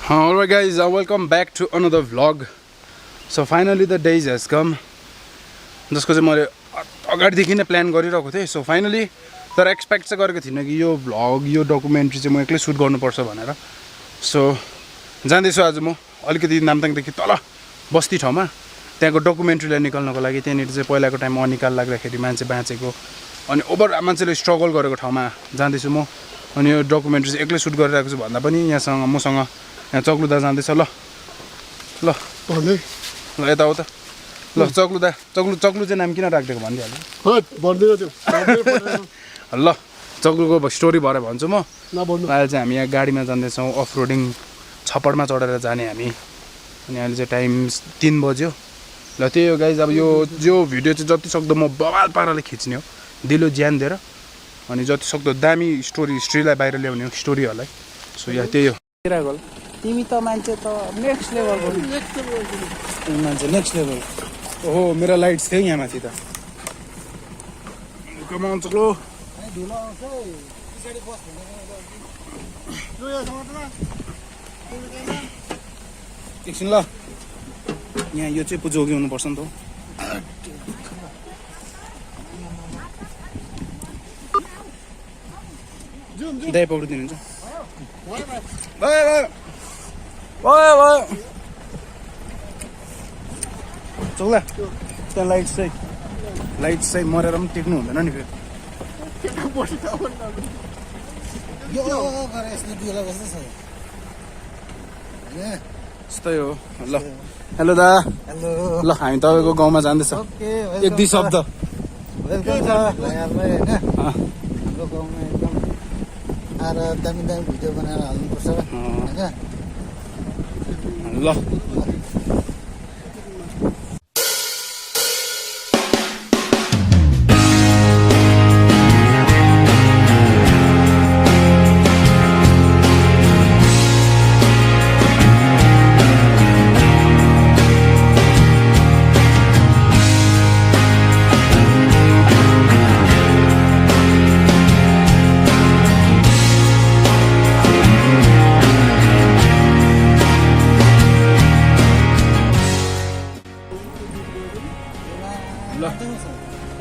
Alright guys, welcome back to another vlog. So finally the days has come. जसको चाहिँ मैले अगाडिदेखि नै प्लान गरिरहेको थिएँ. सो फाइनली तर एक्सपेक्ट चाहिँ गरेको थिइनँ कि यो भ्लग यो डकुमेन्ट्री चाहिँ म एक्लै सुट गर्नुपर्छ भनेर. सो जाँदैछु आज म अलिकति नामताङदेखि तल बस्ती ठाउँमा त्यहाँको डकुमेन्ट्रीलाई निकाल्नको लागि. त्यहाँनिर चाहिँ पहिलाको टाइममा अनिकाल लाग्दाखेरि मान्छे बाँचेको अनि ओभर मान्छेले स्ट्रगल गरेको ठाउँमा जाँदैछु म. अनि यो डकुमेन्ट्री चाहिँ एक्लै सुट गरिरहेको छु भन्दा पनि यहाँसँग मसँग यहाँ चक्लुदा जाँदैछ. ल ल ल यता हो त. ल चक्लुदा चक्लु चाहिँ नाम किन राखिदिएको भनिदिइहाल्नु. ल चक्लुको स्टोरी भएर भन्छु म. अहिले चाहिँ हामी यहाँ गाडीमा जाँदैछौँ अफ रोडिङ छप्पडमा चढेर जाने हामी. अनि अहिले चाहिँ टाइम 3 बज्यो. ल त्यही हो गाइज. अब यो भिडियो चाहिँ जति सक्दो म बवाल पाराले खिच्ने हो दिलो ज्यान दिएर. अनि जति सक्दो दामी हिस्ट्रीलाई बाहिर ल्याउने हो स्टोरीहरूलाई. सो यहाँ त्यही हो. तिमी त मान्छे त नेक्स्ट लेभलको मान्छे नेक्स्ट लेभल. ओहो मेरो लाइट्स थियो यहाँ माथि त. कमाउन चक्लो एकछिन ल. यहाँ यो चाहिँ जोगी हुनुपर्छ नि त. दाइ पक्रिदिनुहुन्छ. चौला त्यहाँ लाइट चाहिँ मरेर पनि टेक्नु हुँदैन नि फेरि. यस्तै हो. ल हेलो दा. ल हामी तपाईँको गाउँमा जाँदैछ. एक दुई शब्द. दामी दामी भिडियो बनाएर हाल्नुपर्छ होइन. ल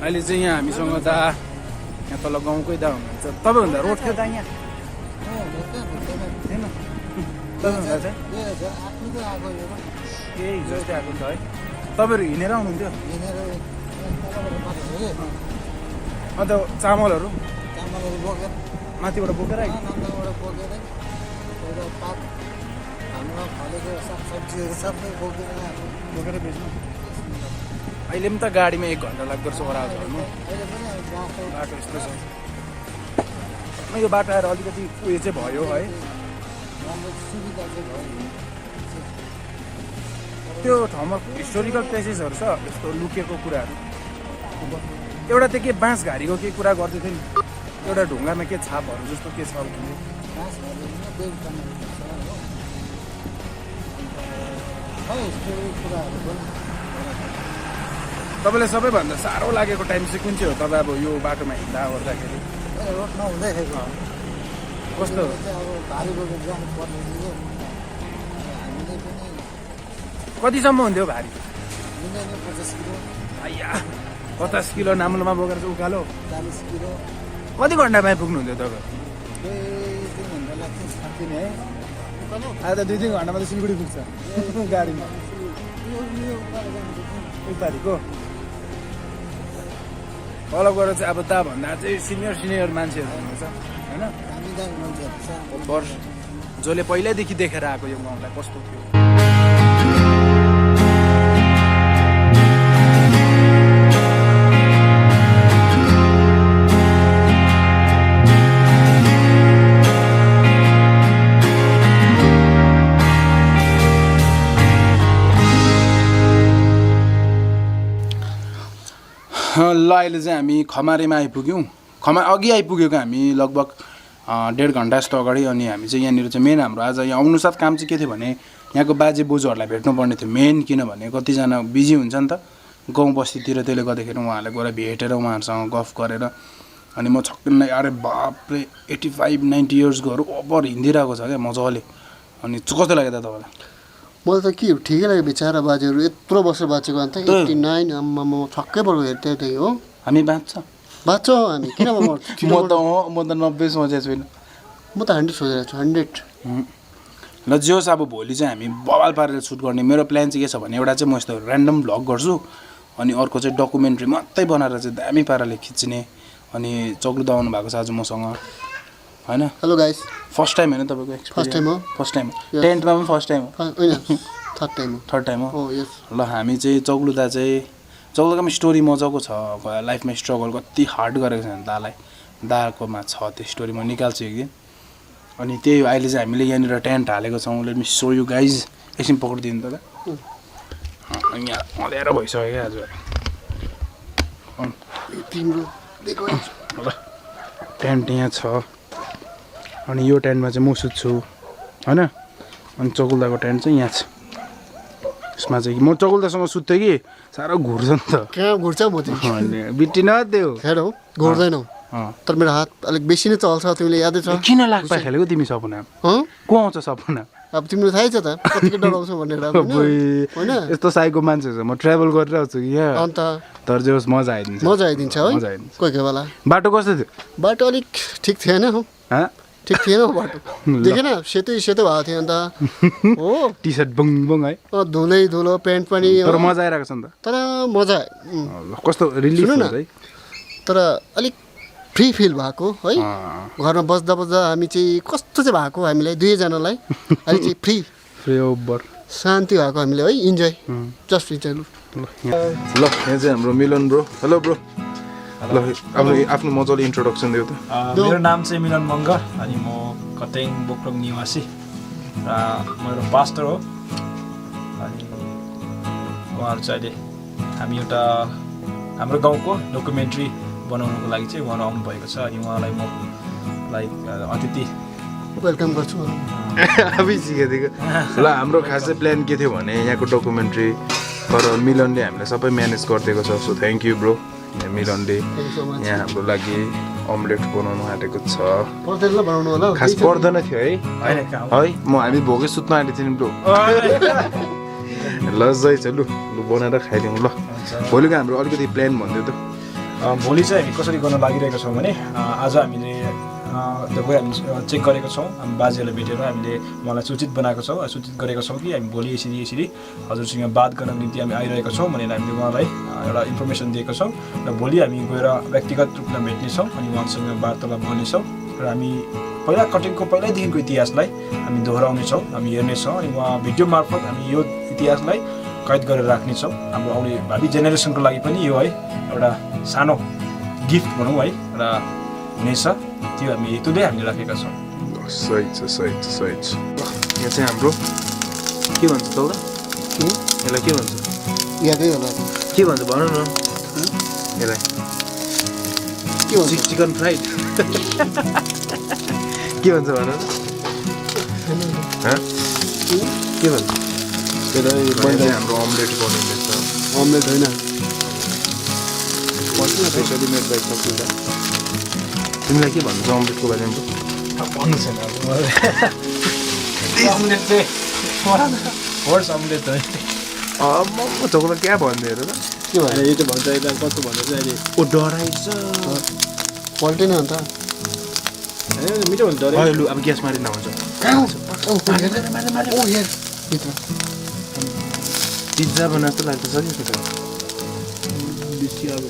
अहिले चाहिँ यहाँ हामीसँग दा यहाँ तल गाउँकै दा हुनुहुन्छ. तपाईँभन्दा रोड थियो दा यहाँ थिएन. तपाईँभन्दा चाहिँ ए हिजो जस्तै आएको नि त है. तपाईँहरू हिँडेर आउनुहुन्थ्यो. अन्त चामलहरू माथिबाट बोकेर बोकेर बेच्नु. अहिले पनि त गाडीमा 1 घन्टा लाग्दो रहेछ ओह्रालो झर्नु. बाटो यस्तो छ. यो बाटो आएर अलिकति उयो चाहिँ भयो है. त्यो ठाउँमा हिस्टोरिकल प्लेसेसहरू छ यस्तो लुकेको कुराहरू. एउटा त्यो के बाँस घारीको केही कुरा गर्दै थियो नि. एउटा ढुङ्गामा के छापहरू जस्तो के छ. तपाईँलाई सबैभन्दा साह्रो लागेको टाइम चाहिँ कुन चाहिँ हो तपाईँ अब यो बाटोमा हिँड्दा ओर्दाखेरि? रोड नहुँदैखेरि कस्तो कतिसम्म हुन्थ्यो भारी? 50 किलो नाम्लोमा बोकेर चाहिँ उकालो 40 किलो. कति घन्टामा पुग्नुहुन्थ्यो तपाईँ? 2-3 घन्टा लाग्छ है. आज त 2-3 घन्टामा त सिलगढी पुग्छ गाडीमा. एक तारिकको फलो गरेर चाहिँ अब भन्दा चाहिँ सिनियर मान्छेहरू हुनुहुन्छ होइन. वर्ष जसले पहिल्यैदेखि देखेर आएको यो गाउँलाई कस्तो थियो. ल अहिले चाहिँ हामी खमारेमा आइपुग्यौँ. अघि आइपुगेको हामी लगभग 1.5 घन्टा जस्तो अगाडि. अनि हामी चाहिँ यहाँनिर चाहिँ मेन हाम्रो आज यहाँ आउनुसाथ काम चाहिँ के थियो भने यहाँको बाजे बोजूहरूलाई भेट्नुपर्ने थियो मेन. किनभने कतिजना बिजी हुन्छ नि त गाउँ बस्तीतिर. त्यसले गर्दाखेरि उहाँहरूलाई गएर भेटेर उहाँहरूसँग गफ गरेर अनि म छक्कै अरे बापरे 85-90 इयर्सकोहरू ओभर हिँडिरहेको छ क्या मजाले. अनि कस्तो लाग्यो त तपाईँलाई मलाई त के ठिकै लाग्यो बिचारा बाजेहरू यत्रो वर्ष बाँचेको अन्त 89 आम्मा म छक्कै परेको हेर्दै हो हामी बाँच्छौँ हामी किन मर्छ म त 90 सोचेको छुइनँ म त 100 सोचेको छु 100 ल जे होस् अब भोलि चाहिँ हामी बवाल पारेर सुट गर्ने मेरो प्लान चाहिँ के छ भने एउटा चाहिँ म यस्तो ऱ्यान्डम भ्लग गर्छु अनि अर्को चाहिँ डकुमेन्ट्री मात्रै बनाएर चाहिँ दामी पाराले खिच्ने अनि चक्लुदा आउनु भएको छ आज मसँग हैन हेलो गाइस फर्स्ट टाइम हैन तपाईको एक्सपिरियन्स फर्स्ट टाइम टेन्टमा पनि फर्स्ट टाइम होइन थर्ड टाइम हो यस ल हामी चाहिँ चक्लुदामा स्टोरी मजाको छ लाइफमा स्ट्रगल कति हार्ड गरेको छ दालाई दाकोमा छ त्यो स्टोरी म निकाल्छु एक दिन अनि त्यही अहिले चाहिँ हामीले यहाँनिर टेन्ट हालेको छौँ let me so you guys एकछिन पक्रिदिनु त यहाँ अँध्यारो भइसक्यो क्या आज ल टेन्ट यहाँ छ अनि यो टेन्टमा चाहिँ म सुत्छु होइन अनि चकुल्दाको टेन्ट चाहिँ यहाँ छ यसमा चाहिँ म चकुल्दासँग सुत्थेँ कि साह्रो घुर्छ नि त कहाँ घुर्छ म तिमी बिट्टी न त्यो हेर हो घुर्दैनौ तर मेरो हात अलिक बेसी नै चल्छ तिमीले यादै छ किन लाग्पा खेलेको तिमी सपना को आउँछ सपना अब तिमीलाई थाहै छ त कतिको डराउँछ भनेर होइन यस्तो साइको मान्छे छ म ट्राभल गरिरहेको छु कि यहाँ अन्त तर जे होस् मजा आइदिन्छ है कोही कोही बेला बाटो कस्तो थियो बाटो अलिक ठिक थिएन हौ ठिक थिएन हौ बाटो देखेन सेतै भएको थियो अन्त हो टी सर्ट बङ बङ है धुलो प्यान्ट पनि तर मजा आइरहेको छ नि त तर मजा कस्तो रिलिफ हुन्छ है तर अलिक फ्री फिल भएको है घरमा बस्दा हामी चाहिँ कस्तो चाहिँ भएको हामीलाई दुवैजनालाई अहिले चाहिँ फ्री ओभर शान्ति भएको हामीले है इन्जोय जस्ट इन्जोय ल यहाँ चाहिँ हाम्रो मिलन ब्रो हेलो ब्रो ल अब आफ्नो मजाले इन्ट्रोडक्सन दियो त मेरो नाम चाहिँ मिलन मङ्ग अनि म कतेङ बोक्रोङ निवासी र मेरो पास्टर हो अनि उहाँहरू चाहिँ अहिले हामी एउटा हाम्रो गाउँको डकुमेन्ट्री बनाउनुको लागि चाहिँ उहाँहरू आउनुभएको छ अनि उहाँलाई म लाइक अतिथि वेलकम गर्छु ल हाम्रो खास चाहिँ प्लान के थियो भने यहाँको डकुमेन्ट्री तर मिलनले हामीलाई सबै म्यानेज गरिदिएको छ सो थ्याङ्क यू ब्रो मिलनले यहाँ हाम्रो लागि अमलेट बनाउनु आँटेको छ खास पर्दैन थियो है म हामी भोकै सुत्न आँटेको थियौँ ब्रो ल जै छ लु बनाएर खाइदिउँ ल भोलिको हाम्रो अलिकति प्लान भनिदियो त भोलि चाहिँ हामी कसरी गर्न लागिरहेका छौँ भने आज हामीले गएर हामी चेक गरेको छौँ हामी बाजेहरूलाई भेटेर हामीले उहाँलाई सूचित गरेका छौँ कि हामी भोलि यसरी हजुरसँग बात गर्नको निम्ति हामी आइरहेका छौँ भनेर हामीले उहाँलाई एउटा इन्फर्मेसन दिएका छौँ र भोलि हामी गएर व्यक्तिगत रूपमा भेट्नेछौँ अनि उहाँसँग वार्तालाप गर्नेछौँ र हामी कटिङको पहिल्यैदेखिको इतिहासलाई हामी दोहोऱ्याउनेछौँ हामी हेर्नेछौँ अनि उहाँ भिडियो मार्फत हामी यो इतिहासलाई कैद गरेर राख्नेछौँ हाम्रो आउने भावी जेनेरेसनको लागि पनि यो है एउटा सानो गिफ्ट भनौँ है र हुनेछ त्यो हामी हेतुले हामीले राखेका छौँ सही छ यहाँ चाहिँ हाम्रो के भन्छ त यसलाई के भन्छ यादै होला के भन्छ भन न यसलाई के भन्छ चिकन फ्राइड के भन्छ भन के भन्छ हाम्रो अमलेट बनाउनेछ अमलेट होइन स्पेसली मेड बाइ चक्लुदा तिमीलाई के भन्छ अमलेटको बारेमा भन्नु छैन म चक्लुदा क्या भन्दै हेर त के भन्छ यो चाहिँ भन्छ यता कस्तो भन्छ चाहिँ अहिले ओ डराइछ पल्टेन अन्त मिठो हुन्छ डराइ लु अब ग्यास मारि नहुन्छ पिज्जा बनाएको जस्तो लाग्दैछ कि त्यो बेसी आगो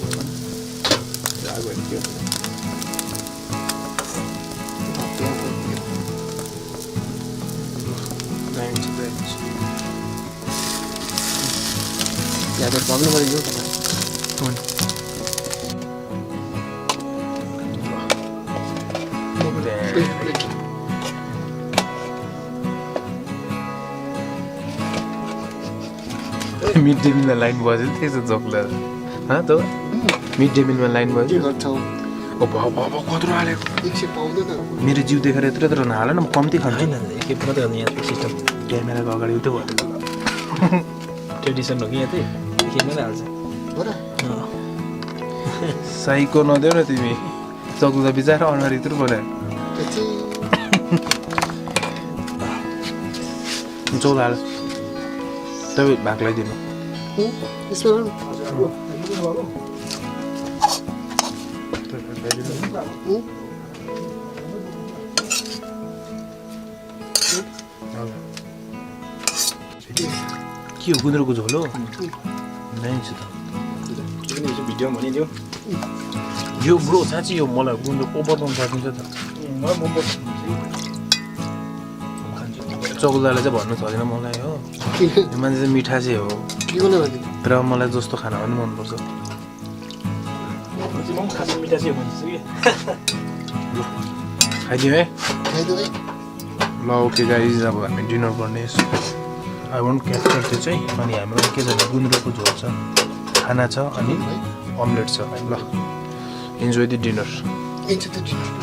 यादै पक्नु पऱ्यो मिड डे मिलमा लाइन बज्यो त्यसो जक्ला त मिड डे मिलमा लाइन बज्यो गर्छौ ओ बाबा कत्रो हालेको एकछिन पाउँदैन मेरो जिउ देखेर यत्रो नहाल न म कम्ती खान्छु होइन एकखेप मात्रै हो यहाँ सिस्टम क्यामेराको अगाडि उतै भयो ट्रेडिसन हो कि यहाँ चाहिँ एकखेपमै हाल्छ हो र साइको नदेऊ न तिमी चक्लुदा बिचारा अनुहार यत्रो बनायो चौल हाल तपाईँ भाग लगाइदिनु यसमा के हो गुन्द्रुकको झोल हो नै छ त भिडियो भनिदियो यो ब्रो साँच्ची यो मलाई गुन्द्रुक बनाउनु सकिन्छ त चौकदारले चाहिँ भन्नु छैन मलाई हो यो मान्छे चाहिँ मिठा चाहिँ हो तर मलाई जस्तो खाना पनि मनपर्छ खाइदिउँ है ल ओके गाइज अब हामी डिनर गर्ने आई वन्ट क्याप्चर त्यो चाहिँ अनि हाम्रो के छ भने गुन्द्रुकको झोल छ खाना छ अनि अमलेट छ ल इन्जोय द डिनर